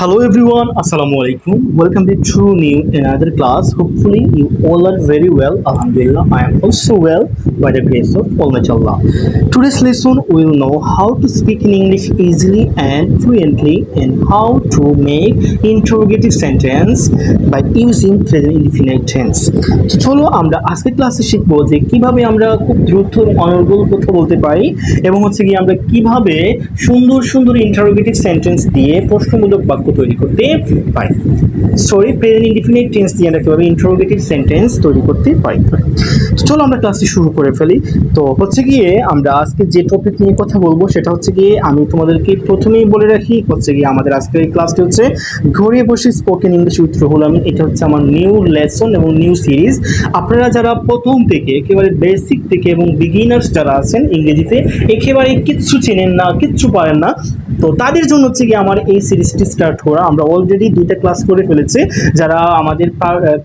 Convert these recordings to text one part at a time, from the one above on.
Hello everyone, Assalamu alaikum. Welcome back to new another class. Hopefully you all are very well. Alhamdulillah, I am also well by the grace of Almighty Allah. Today's lesson we will know how to speak in English easily and fluently and how to make interrogative sentence by using present indefinite tense. তো চলো আমরা আজকের ক্লাসে শিখবো যে কিভাবে আমরা খুব দ্রুত অনর্গল কথা বলতে পারি এবং হচ্ছে কি আমরা কিভাবে সুন্দর সুন্দর ইন্টারোগেটিভ সেন্টেন্স দিয়ে প্রশ্নমূলক বাক্য তৈরি করতে পারি। প্রেজেন্ট ইনডিফিনিট টেন্স দিয়ে আমরা কিভাবে ইন্টারোগেটিভ সেন্টেন্স তৈরি করতে পারি। তো চলো আমরা ক্লাসটি শুরু করে ফেলি। তো হচ্ছে গিয়ে আমরা আজকে যে টপিক নিয়ে কথা বলবো সেটা হচ্ছে গিয়ে আমি তোমাদেরকে প্রথমেই বলে রাখি হচ্ছে গিয়ে আমাদের আজকের এই ক্লাসটি হচ্ছে ঘরে বসে spoken English with Ruhul Amin. এটা হচ্ছে আমার নিউ লেসন এবং নিউ সিরিজ। আপনারা যারা প্রথম থেকে একেবারে বেসিক থেকে এবং বিগিনার্স যারা আছেন ইংরেজিতে একেবারে কিচ্ছু চেনেন না, কিচ্ছু পারেন না, তো তাদের জন্য হচ্ছে গিয়ে আমার এই সিরিজটি স্টার্ট করা। আমরা অলরেডি 2টা ক্লাস করে ফেলেছি। যারা আমাদের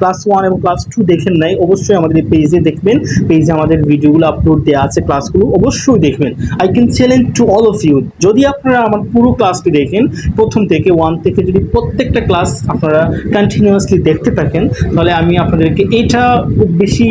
ক্লাস 1 এবং ক্লাস 2 দেখেন নাই অবশ্যই আমাদের এই পেজে দেখবেন। পেজে আমাদের ভিডিওগুলো আপলোড দেওয়া আছে, ক্লাসগুলো অবশ্যই দেখবেন। I can challenge to all of you, যদি আপনারা আমার পুরো ক্লাসটি দেখেন প্রথম থেকে 1 থেকে যদি প্রত্যেকটা ক্লাস আপনারা কন্টিনিউয়াসলি দেখতে থাকেন তাহলে আমি আপনাদেরকে এটা খুব বেশি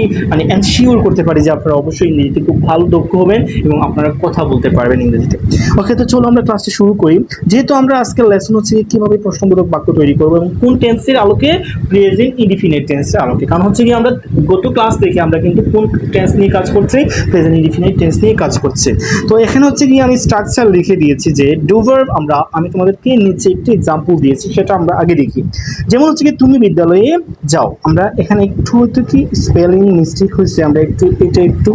এনশিওর করতে পারি যে আপনারা অবশ্যই ইংরেজিতে খুব ভালো দক্ষ হবেন এবং আপনারা কথা বলতে পারবেন ইংরেজিতে। ওকে, তো চলো আমরা ক্লাসটি শুরু করি। যেহেতু আমরা আজকের লেসন হচ্ছে কীভাবে প্রশ্নবোধক বাক্য তৈরি করবো এবং কোন টেন্সের আলোকে, প্রেজেন্ট ইনডিফিনিট টেন্সের আলোকে। কারণ হচ্ছে কি আমরা গত ক্লাস থেকে আমরা কিন্তু কোন টেন্স নিয়ে কাজ করছি, প্রেজেন্ট ইনডিফিনিট টেন্স নিয়ে কাজ করছি। তো এখানে হচ্ছে কি আমি স্ট্রাকচার লিখে দিয়েছি যে ডু ভার্ব আমি তোমাদেরকে নিচে একটি এক্সাম্পল দিয়েছি, সেটা আমরা আগে দেখি। যেমন হচ্ছে কি তুমি বিদ্যালয়ে যাও। আমরা এখানে একটু হয়তো কি স্পেলিং মিস্টেক হয়েছে, আমরা এটা একটু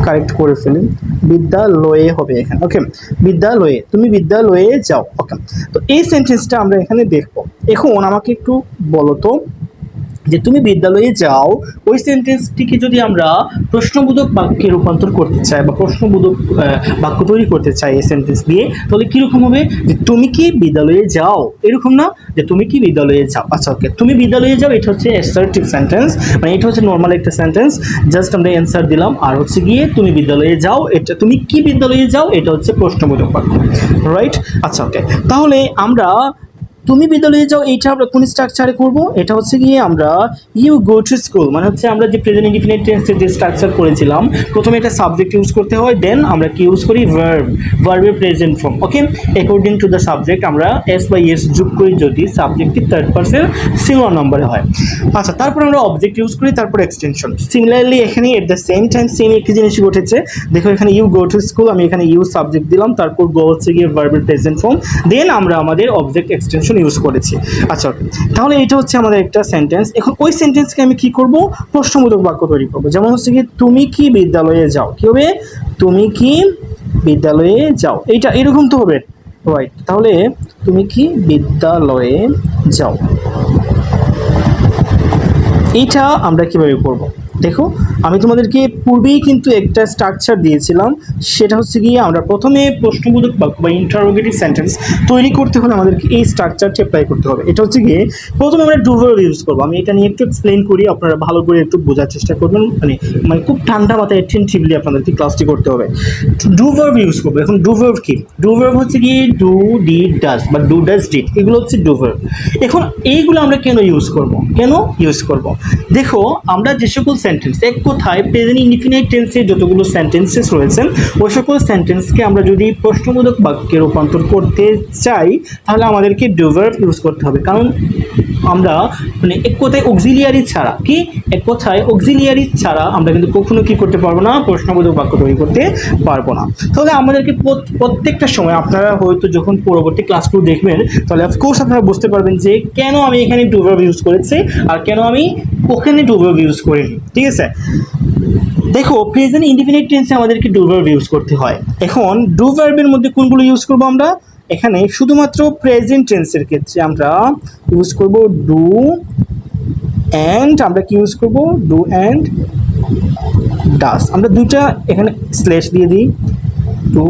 কারেক্ট করে ফেলি। বিদ্যালয়ে হবে এখানে। ওকে, বিদ্যালয়ে, তুমি বিদ্যালয়ে যাও। ওকে, তো এই সেন্টেন্সটা আমরা এখানে দেখবো। এখন আমাকে একটু বলো তো যে তুমি বিদ্যালয়ে যাও, ওই সেন্টেন্সটিকে যদি আমরা প্রশ্নবোধক বাক্যে রূপান্তর করতে চাই বা প্রশ্নবোধক বাক্য তৈরি করতে চাই এই সেন্টেন্স দিয়ে, তাহলে কীরকম হবে? যে তুমি কি বিদ্যালয়ে যাও, এরকম না যে তুমি কি বিদ্যালয়ে যাও। আচ্ছা, ওকে, তুমি বিদ্যালয়ে যাও এটা হচ্ছে অ্যাসার্টিভ সেন্টেন্স, এটা হচ্ছে নর্মাল একটা সেন্টেন্স, জাস্ট আমরা অ্যান্সার দিলাম। আর হচ্ছে গিয়ে তুমি বিদ্যালয়ে যাও, এটা তুমি কি বিদ্যালয়ে যাও এটা হচ্ছে প্রশ্নবোধক বাক্য, রাইট? আচ্ছা, ওকে, তাহলে আমরা তুমি বিদ্যালয়ে যাও এইটা আমরা কোন স্ট্রাকচারে করব? এটা হচ্ছে গিয়ে আমরা ইউ গো টু স্কুল, হচ্ছে আমরা যে প্রেজেন্ট ইনডিফিনিট টেন্সের যে স্ট্রাকচার করেছিলাম, প্রথমে একটা সাবজেক্ট ইউজ করতে হয়, দেন আমরা কি ইউজ করি? ভার্বের present form. Okay, according to the subject আমরা এস বাই এস যোগ করি যদি সাবজেক্টটি থার্ড পারসন সিঙ্গুলার নাম্বারে হয়। আচ্ছা, তারপর আমরা অবজেক্ট ইউজ করি, তারপর এক্সটেনশন। সিমিলারলি এখানে at the same time same একটি জিনিস ঘটেছে। দেখো এখানে ইউ গো টু স্কুল, আমি এখানে ইউ সাবজেক্ট দিলাম, তারপর গো হচ্ছে গিয়ে ভার্বের প্রেজেন্ট ফর্ম, দেন আমরা আমাদের অবজেক্ট এক্সটেনশন ইউজ করেছি। আচ্ছা, তাহলে এটা হচ্ছে আমাদের একটা সেন্টেন্স। এখন ওই সেন্টেন্সকে আমি কি করব? প্রশ্নবোধক বাক্য তৈরি করবো। যেমন হচ্ছে কি তুমি কি বিদ্যালয়ে যাও, কি হবে? তুমি কি বিদ্যালয়ে যাও, এইটা এরকম তো হবে, রাইট? তাহলে তুমি কি বিদ্যালয়ে যাও, এইটা আমরা কিভাবে করব? দেখো আমি তোমাদেরকে পূর্বেই কিন্তু একটা স্ট্রাকচার দিয়েছিলাম, সেটা হচ্ছে গিয়ে আমরা প্রথমে প্রশ্নবোধক বাক্য বা ইন্টারোগেটিভ সেন্টেন্স তৈরি করতে হলে আমাদেরকে এই স্ট্রাকচারটি অ্যাপ্লাই করতে হবে। এটা হচ্ছে গিয়ে প্রথমে আমরা ডু ভার্ব ইউজ করবো। আমি এটা নিয়ে একটু এক্সপ্লেন করি, আপনারা ভালো করে একটু বোঝার চেষ্টা করবেন, মানে খুব ঠান্ডা মাথায় অ্যাটেনটিভলি আপনাদেরকে ক্লাসটি করতে হবে। ডু ভার্ব ইউজ করবো। এখন ডু ভার্ব কি? ডু ভার্ব হচ্ছে গিয়ে ডু, ডিড, ডাজ বা ডু, ডাজ, ডিড, এগুলো হচ্ছে ডু ভার্ব। এখন এইগুলো আমরা কেন ইউজ করব? দেখো আমরা যে সকল সেন্টেন্স, এক কথায় প্রেজেন্ট ইনডিফিনিট টেন্সে যতগুলো সেন্টেন্সেস রয়েছে ওই সকল সেন্টেন্সকে আমরা যদি প্রশ্নবোধক বাক্যে রূপান্তর করতে চাই তাহলে আমাদেরকে ডু ভার্ব ইউজ করতে হবে। কারণ আমরা এক কথায় অক্সিলিয়ারি ছাড়া আমরা কিন্তু কখনো কি করতে পারবো না? প্রশ্নবোধক বাক্য তৈরি করতে পারবো না। তাহলে আমাদেরকে প্রত্যেকটা সময় আপনারা হয়তো যখন পরবর্তী ক্লাসগুলো দেখবেন তাহলে অফকোর্স আপনারা বুঝতে পারবেন যে কেন আমি এখানে ডু ভার্ব ইউজ করেছি আর কেন আমি ওখানে ডু ভার্ব ইউজ করিনি। ঠিক আছে, দেখো প্রেজেন্ট ইনডিফিনিট টেন্সে আমাদেরকে ডু ভার্ব ইউজ করতে হয়। এখন ডু ভার্বের মধ্যে কোনগুলো ইউজ করবো আমরা? এখানে শুধুমাত্র প্রেজেন্ট টেন্সের ক্ষেত্রে আমরা ইউজ করব ডু অ্যান্ড, আমরা কি ইউজ করব? ডু অ্যান্ড ডাস। আমরা দুইটা এখানে স্ল্যাশ দিয়ে দিই, ডু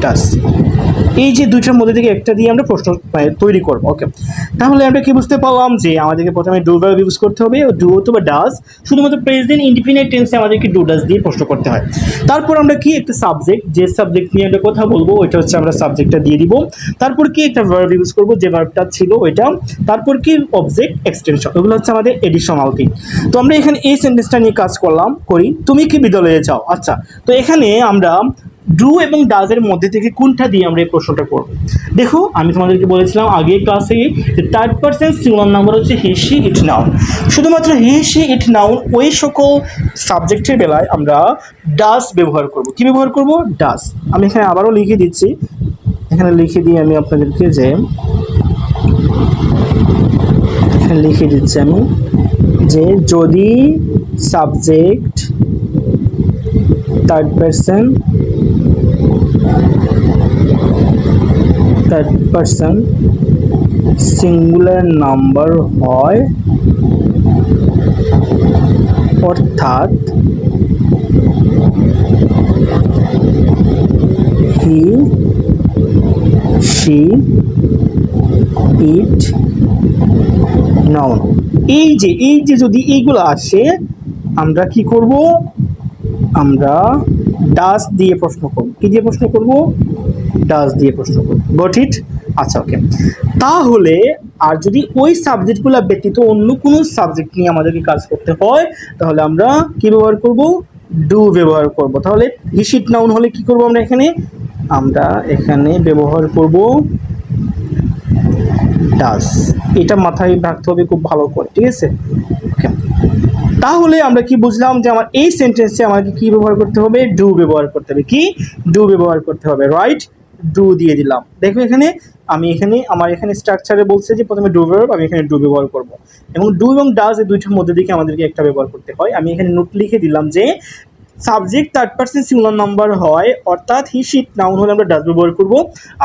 ডাস। এই যে দুইটার মধ্যে থেকে একটা দিয়ে আমরা প্রশ্ন তৈরি করবো। ওকে, তাহলে আমরা কি বুঝতে পারলাম যে আমাদেরকে প্রথমে ডু ভার্ব ইউজ করতে হবে, ডু অথবা ডাজ, শুধুমাত্র প্রেজেন্ট ইনডিফিনিট টেন্সে আমাদেরকে ডু ডাজ দিয়ে প্রশ্ন করতে হয়। তারপর আমরা কি একটা সাবজেক্ট, যে সাবজেক্ট নিয়ে আমরা কথা বলবো ওইটা হচ্ছে আমরা সাবজেক্টটা দিয়ে দিব। তারপর কি একটা ভার্ব ইউজ করবো, যে ভার্বটা ছিল ওইটা। তারপর কি অবজেক্ট, এক্সটেনশন, এগুলো হচ্ছে আমাদের এডিশনাল থিং। তো আমরা এখানে এই সেন্টেন্সটা নিয়ে কাজ করি, তুমি কি বিদ্যালয়ে যাও। আচ্ছা, তো এখানে আমরা ডু এবং ডাজের মধ্যে থেকে কোনটা দিয়ে আমরা এই প্রশ্নটা করব। দেখো, আমি তোমাদেরকে বলেছিলাম আগে ক্লাসে যে থার্ড পারসন সিঙ্গুলার নাম্বার হচ্ছে হি শি ইট নাউন। শুধুমাত্র হি শি ইট নাউন ওই সকল সাবজেক্টের বেলায় আমরা ডাজ ব্যবহার করব। কি ব্যবহার করব? ডাজ। আমি এখানে আবারও লিখে দিচ্ছি, এখানে লিখে দিয়ে আমি আপনাদেরকে যে এখানে লিখে দিচ্ছি আমি যে যদি subject third person singular number হয়, অর্থাৎ হি শি ইট নাউন। এই যে যদি এইগুলো আসে আমরা কি করব? আমরা ডাজ দিয়ে প্রশ্ন করব। কি দিয়ে প্রশ্ন করব? ডাজ দিয়ে প্রশ্ন করব। Got it? আচ্ছা, ওকে। তাহলে আর যদি ওই সাবজেক্টগুলো ব্যতীত অন্য কোনো সাবজেক্ট নিয়ে আমাদেরকে কাজ করতে হয় তাহলে আমরা কি ব্যবহার করব? ডু ব্যবহার করব। তাহলে হি শি ইট নাউন হলে কি করব আমরা এখানে ব্যবহার করব ডাজ। এটা মাথায় রাখতে হবে খুব ভালো করে, ঠিক আছে? ওকে, তাহলে আমরা কি বুঝলাম যে আমার এই সেন্টেন্সে আমাকে কি ব্যবহার করতে হবে? ডু ব্যবহার করতে হবে। কি? ডু ব্যবহার করতে হবে, রাইট? ডু দিয়ে দিলাম। দেখো এখানে আমার এখানে স্ট্রাকচারে বলছে যে প্রথমে ডু ভার্ব, আমি এখানে ডু ব্যবহার করব এবং ডু এবং ডাজ এই দুইটার মধ্যে থেকে আমাদেরকে একটা ব্যবহার করতে হয়। আমি এখানে নোট লিখে দিলাম যে subject third person singular number হয়, অর্থাৎ হি শি ইট নাউন হলে আমরা ডাজ ব্যবহার করব,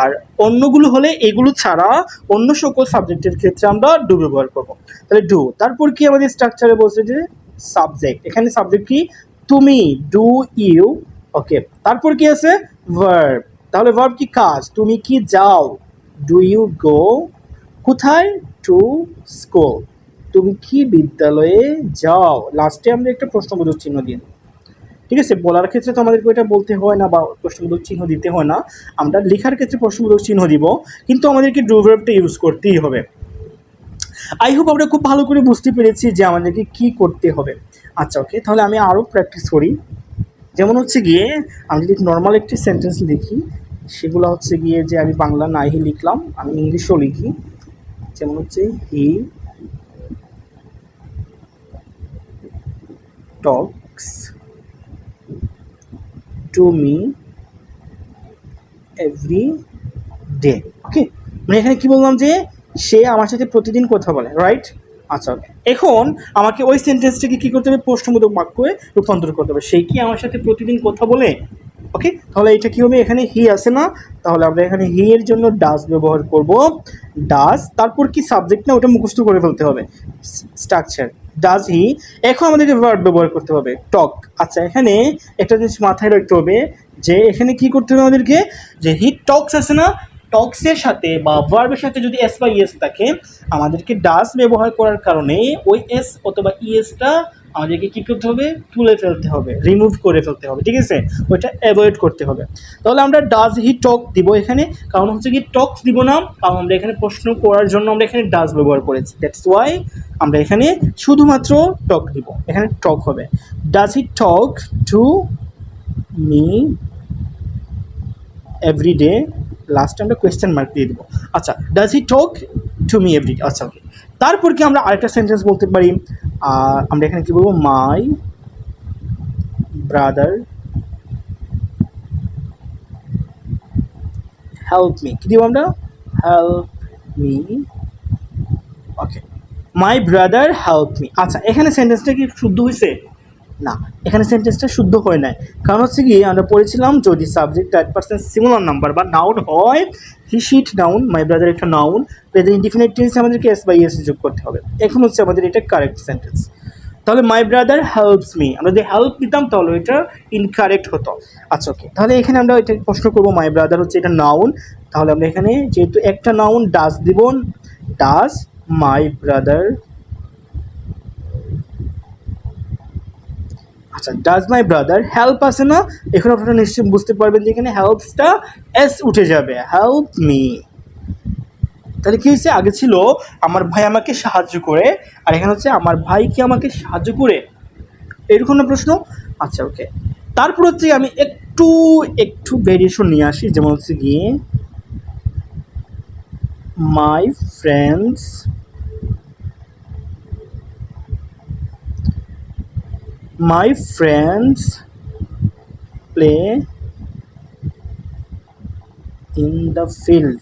আর অন্যগুলো হলে এগুলো ছাড়া অন্য সকল সাবজেক্টের ক্ষেত্রে আমরা ডু ব্যবহার করব। তাহলে ডু, তারপর কি আমাদের স্ট্রাকচারে বলছে যে সাবজেক্ট, এখানে সাবজেক্ট কি? তুমি, ডু ইউ। ওকে, তারপর কি আছে? ভার্ব। তাহলে ভার্ব কি? কাজ। তুমি কি যাও? Do you go? কোথায়? To school. তুমি কি বিদ্যালয়ে যাও? লাস্টে আমরা একটা প্রশ্নবোধক চিহ্ন দিই, ঠিক আছে? বলার ক্ষেত্রে তো আমাদেরকে ওইটা বলতে হয় না বা প্রশ্নবোধক চিহ্ন দিতে হয় না, আমরা লেখার ক্ষেত্রে প্রশ্নবোধক চিহ্ন দিব, কিন্তু আমাদেরকে ডু ভার্বটা ইউজ করতেই হবে। আই হোপ আমরা খুব ভালো করে বুঝতে পেরেছি যে আমাদেরকে কি করতে হবে। আচ্ছা, ওকে, তাহলে আমি আরও প্র্যাকটিস করি। যেমন হচ্ছে গিয়ে আমি যদি নর্মাল একটি সেন্টেন্স লিখি, সেগুলো হচ্ছে গিয়ে যে আমি বাংলা নাই লিখলাম, আমি ইংলিশও লিখি। যেমন হচ্ছে he talks to me every day. Okay, মানে এখানে কি বললাম যে সে আমার সাথে প্রতিদিন কথা বলে, রাইট? আচ্ছা, ওকে, এখন আমাকে ওই সেন্টেন্সটাকে কী করতে হবে? প্রশ্নবোধক বাক্যে রূপান্তর করতে হবে। সে কি আমার সাথে প্রতিদিন কথা বলে? ওকে, তাহলে এটা কী হবে? এখানে হি আছে না, তাহলে আমরা এখানে হি এর জন্য ডাজ ব্যবহার করব। ডাজ, তারপর কি সাবজেক্ট না, ওটা মুখস্থ করে ফেলতে হবে, স্ট্রাকচার ডাজ হি। এখন আমাদেরকে ভার্ব ব্যবহার করতে হবে, টক। আচ্ছা, এখানে একটা জিনিস মাথায় রাখতে হবে যে এখানে কি করতে হবে আমাদেরকে, যে হি টক্স আছে না, টক্সের সাথে বা ভার্বের সাথে যদি এস বা ইএস থাকে, আমাদেরকে ডাজ ব্যবহার করার কারণে ওই এস অথবা ইএসটা আমাদেরকে কী করতে হবে? তুলে ফেলতে হবে, রিমুভ করে ফেলতে হবে, ঠিক আছে? ওইটা অ্যাভয়েড করতে হবে। তাহলে আমরা ডাজ হি টক দিব এখানে, কারণ হচ্ছে কি টক্স দিব না, কারণ আমরা এখানে প্রশ্ন করার জন্য আমরা এখানে ডাজ ব্যবহার করেছি, দ্যাটস ওয়াই আমরা এখানে শুধুমাত্র টক দিব, এখানে টক হবে। Does he talk to me every day, লাস্টে আমরা কোয়েশ্চেন মার্ক দিয়ে দেবো। আচ্ছা, does he talk to me every day. আচ্ছা, ওকে, তারপর কি আমরা আরেকটা সেন্টেন্স বলতে পারি? আমরা এখানে কি বলবো? My brother help me. কি দিব আমরা? Help me. Okay, my brother help me. আচ্ছা, এখানে সেন্টেন্সটা কি শুদ্ধ হয়েছে? না, এখানে সেন্টেন্সটা শুদ্ধ হয় নাই। কারণ হচ্ছে কি আমরা পড়েছিলাম যদি subject third person singular number বা নাউন হয়, he she it noun, my brother একটা নাউন, প্রেজেন্ট ইনডিফিনিট টেন্সে আমাদেরকে এস বাই এস যোগ করতে হবে। এখন হচ্ছে আমাদের এটা কারেক্ট সেন্টেন্স। তাহলে মাই ব্রাদার হেল্পস মি, আমরা যদি হেল্প দিতাম তাহলে এটা ইনকারেক্ট হতো। আচ্ছা ওকে, তাহলে এখানে আমরা এটা প্রশ্ন করবো মাই ব্রাদার হচ্ছে এটা নাউন, তাহলে আমরা এখানে যেহেতু একটা নাউন ডাজ দিব, ডাজ মাই ব্রাদার, আচ্ছা ডাজ মাই ব্রাদার হেল্প আছে না, এখন আপনারা নিশ্চয়ই বুঝতে পারবেন যে এখানে হেল্পসটা এস উঠে যাবে, হেল্প মি। তাহলে কী হয়েছে, আগে ছিল আমার ভাই আমাকে সাহায্য করে, আর এখানে হচ্ছে আমার ভাই কি আমাকে সাহায্য করে, এরকম না প্রশ্ন। আচ্ছা ওকে, তারপর হচ্ছে আমি একটু একটু ভেরিয়েশন নিয়ে আসি, যেমন হচ্ছে গিয়ে my friends play in the field,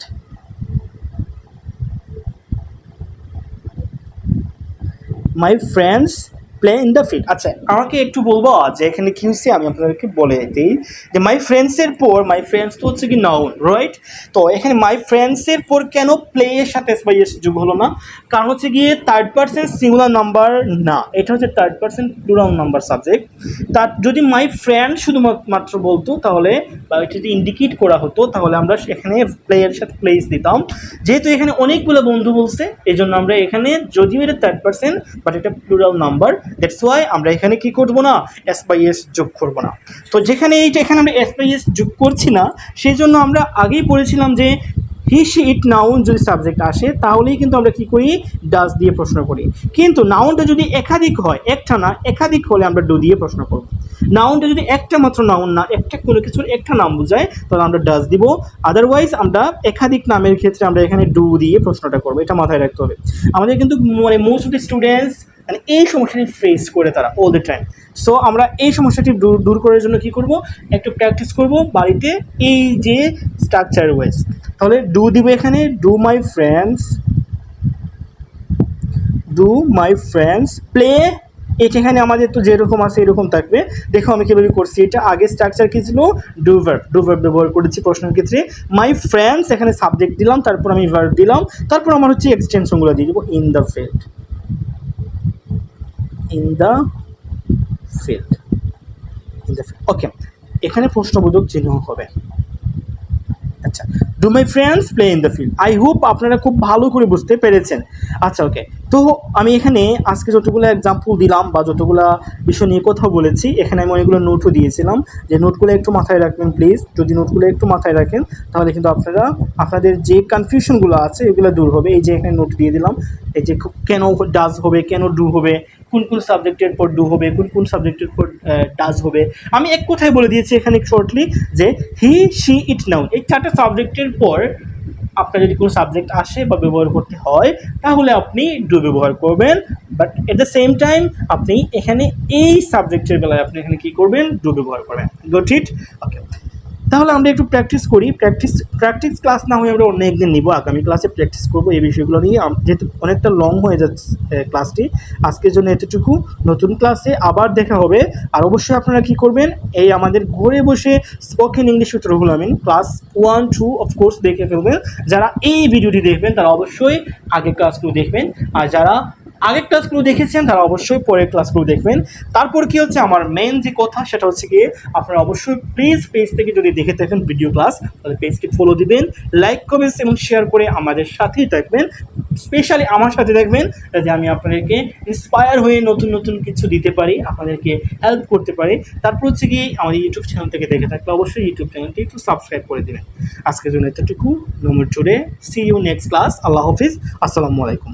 my friends play in the field. আচ্ছা আমাকে একটু বলবো যে এখানে কি হচ্ছে, আমি আপনাদেরকে বলে দিই যে মাই ফ্রেন্ডসের পর, মাই ফ্রেন্ডস তো হচ্ছে কি নাউন রাইট, তো এখানে মাই ফ্রেন্ডসের পর কেন প্লে এর সাথে এস যোগ হলো না, কারণ হচ্ছে গিয়ে থার্ড পার্সন সিঙ্গুলার নাম্বার না, এটা হচ্ছে third person plural number subject. তার যদি মাই ফ্রেন্ড শুধুমাত্র বলতো তাহলে, বা এটা যদি ইন্ডিকেট করা হতো তাহলে আমরা এখানে প্লে এর সাথে প্লেস দিতাম, যেহেতু এখানে অনেকগুলো বন্ধু বলছে এই জন্য আমরা এখানে, যদিও এটা থার্ড পার্সন বাট এটা প্লুরাল নাম্বার, দ্যাটস ওয়াই আমরা এখানে কি করব না, এস বাই এস যোগ করব না। তো যেখানে এইটা এখানে আমরা এস বাই এস যোগ করছি না, সেই জন্য আমরা আগেই বলেছিলাম যে হি শি ইট নাউন যদি সাবজেক্ট আসে তাহলেই কিন্তু আমরা কি করি, ডাজ দিয়ে প্রশ্ন করি। কিন্তু নাউনটা যদি একাধিক হয়, একটা না একাধিক হলে আমরা ডু দিয়ে প্রশ্ন করব। নাউনটা যদি একটা মাত্র নাউন না, একটা কোনো কিছুর একটা নাম বোঝায় তাহলে আমরা ডাজ দিব, আদারওয়াইজ আমরা একাধিক নামের ক্ষেত্রে আমরা এখানে ডু দিয়ে প্রশ্নটা করবো, এটা মাথায় রাখতে হবে। আমাদের কিন্তু মানে মোস্ট অফ দ্য স্টুডেন্টস মানে এই সমস্যাটি ফেস করে তারা অল দ্য টাইম। সো আমরা এই সমস্যাটি দূর করার জন্য কি করব, একটু প্র্যাকটিস করব বাড়িতে এই যে স্ট্রাকচার ওয়াইজ। তাহলে ডু দিব এখানে, ডু মাই ফ্রেন্ডস প্লে, এটা এখানে আমাদের তো যেরকম আছে এরকম থাকবে। দেখো আমি কীভাবে করছি, এটা আগে স্ট্রাকচার কী ছিল, ডু ভার্ব ব্যবহার করেছি প্রশ্নের ক্ষেত্রে। মাই ফ্রেন্ডস এখানে সাবজেক্ট দিলাম, তারপর আমি ভার্ব দিলাম, তারপর আমার হচ্ছে এক্সটেনশনগুলো দিয়ে দিব, ইন দ্য ফিল্ড, ওকে। এখানে প্রশ্নবোধক চিহ্ন হবে। আচ্ছা, do my friends play in the field, I hope আপনারা খুব ভালো করে বুঝতে পেরেছেন। আচ্ছা ওকে, তো আমি এখানে আজকে যতগুলো এক্সাম্পল দিলাম বা যতগুলো বিষয় নিয়ে কথা বলেছি, এখানে আমি অনেকগুলো নোটও দিয়েছিলাম, যে নোটগুলো একটু মাথায় রাখবেন প্লিজ। যদি নোটগুলো একটু মাথায় রাখেন তাহলে কিন্তু আপনারা আপনাদের যে কনফিউশনগুলো আছে এগুলো দূর হবে। এই যে এখানে নোট দিয়ে দিলাম, এই যে কেন ডাজ হবে, কেন ডু হবে, কোন কোন সাবজেক্টের পর ডু হবে, কোন কোন সাবজেক্টের পর ডাজ হবে, আমি এক কথায় বলে দিয়েছি এখানে শর্টলি, যে হি শি ইট নাউন এই চারটা সাবজেক্টের পর আপনার যদি কোনো সাবজেক্ট আসে বা ব্যবহার করতে হয় তাহলে আপনি ডু ব্যবহার করবেন, but at the same time আপনি এখানে এই সাবজেক্টের বেলায় আপনি এখানে কী করবেন, ডু ব্যবহার করবেন। Got it? ওকে, তাহলে আমরা একটু প্র্যাকটিস করি। প্র্যাকটিস ক্লাস না হয়ে আমরা অন্য একদিন নিব, আগামী ক্লাসে প্র্যাকটিস করবো এই বিষয়গুলো নিয়ে, যেহেতু অনেকটা লং হয়ে যাচ্ছে ক্লাসটি। আজকের জন্য এতটুকু, নতুন ক্লাসে আবার দেখা হবে। আর অবশ্যই আপনারা কী করবেন, এই আমাদের ঘরে বসে spoken English with Ruhul Amin class 1, 2 of course দেখে ফেলবেন। যারা এই ভিডিওটি দেখবেন তারা অবশ্যই আগের ক্লাসগুলো দেখবেন, আর যারা আগের ক্লাসগুলো দেখেছেন তারা অবশ্যই পরের ক্লাসগুলো দেখবেন। তারপর কি হচ্ছে, আমার মেন যে কথা সেটা হচ্ছে গিয়ে আপনারা অবশ্যই প্লিজ পেজ থেকে যদি দেখে থাকেন ভিডিও ক্লাস তাহলে পেজকে ফলো দিবেন, লাইক কমেন্টস এবং শেয়ার করে আমাদের সাথেই থাকবেন, স্পেশালি আমার সাথে থাকবেন, যাতে আমি আপনাদেরকে ইন্সপায়ার হয়ে নতুন নতুন কিছু দিতে পারি, আপনাদেরকে হেল্প করতে পারি। তারপর হচ্ছে গিয়ে আমাদের ইউটিউব চ্যানেল থেকে দেখে থাকলে অবশ্যই ইউটিউব চ্যানেলটি একটু সাবস্ক্রাইব করে দেবেন। আজকের জন্য এতটুকু, no more today, see you next class, আল্লাহ হাফিজ, আসসালামু আলাইকুম।